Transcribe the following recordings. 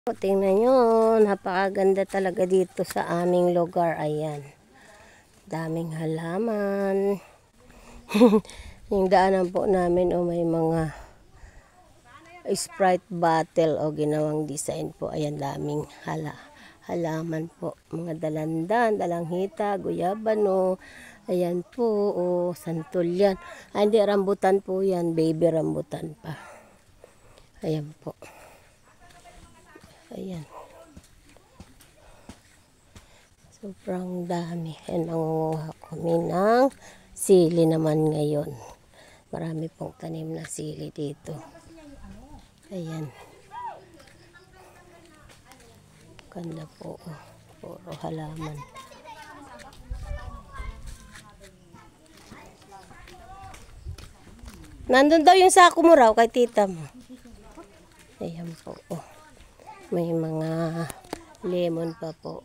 Tingnan nyo, napakaganda talaga dito sa aming lugar. Ayan, daming halaman. Yung daanan po namin may mga Sprite bottle ginawang design po. Ayan, daming halaman po. Mga dalandan, dalanghita, guyabano. Ayan po, santulyan. Hindi, rambutan po yan. Baby rambutan pa. Ayan po. Ayan. Sobrang dami. And nangunguha kami ng sili naman ngayon. Marami pong tanim na sili dito. Ayan. Ganda po. Puro halaman. Nandun daw yung sako mo raw kay tita mo. Ayan po. May mga lemon pa po.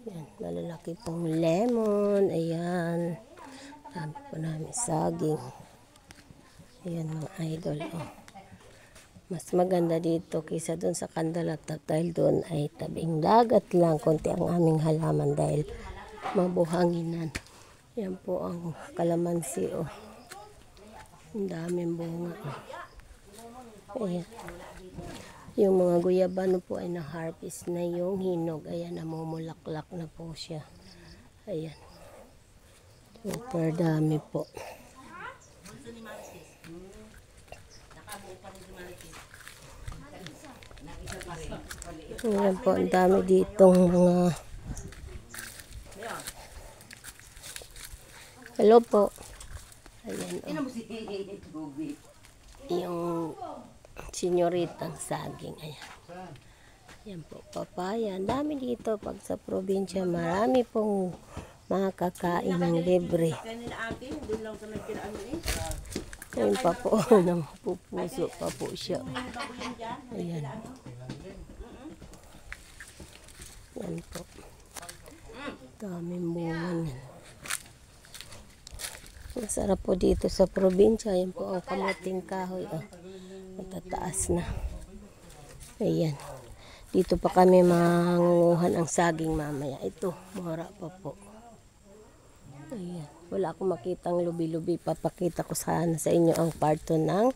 Ayan, malalaki pong lemon. Ayan. Dami po namin saging. Ayan mga idol. Mas maganda dito kaysa doon sa Candalatap dahil doon ay tabing dagat lang. Konti ang aming halaman dahil mabuhanginan. Ayan po ang kalamansi. Ang daming bunga. Ayan. Yung mga guyabano po ay na-harvest na yung hinog. Ayan, namumulaklak na po siya. Ayan. Super dami po. Ayan po, ang dami ditong mga... Hello po. Ayan, yung senyoritang saging. Ayan. Ayan po, papaya. Ang dami dito. Pag sa probinsya, marami pong makakain ng libre. Ayan pa po, pupuso pa po siya. Ayan. Ayan po. Daming bunga niyan. Masarap po dito sa probinsya. Ayan po ang kamuting kahoy. Matataas na. Ayan. Dito pa kami mangunguhan ang saging mamaya. Ito, mura pa po. Ayan. Wala akong makitang lubi-lubi. Papakita ko sana sa inyo ang parto ng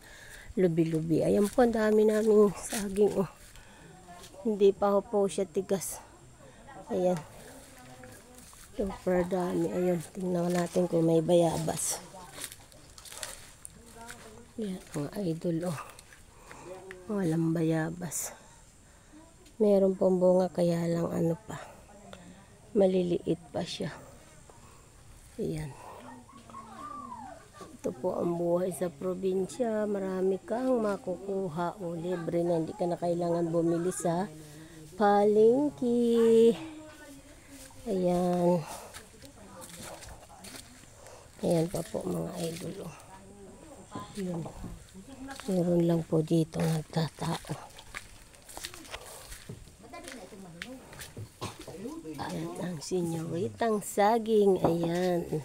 lubi-lubi. Ayan po, ang dami naming saging. Hindi pa po siya tigas. Ayan. Super dami. Ayan, tingnan natin kung may bayabas. Ayan, mga idol. Walang bayabas. Meron pong bunga kaya lang pa. Maliliit pa siya. Ayan. Ito po ang buhay sa probinsya. Marami kang makukuha libre na hindi ka na kailangan bumili sa palengke. Ayan. Ayan pa po mga idol. Ayan. Meron lang po dito nagtatao. Ayan ang senyoritang saging. Ayan.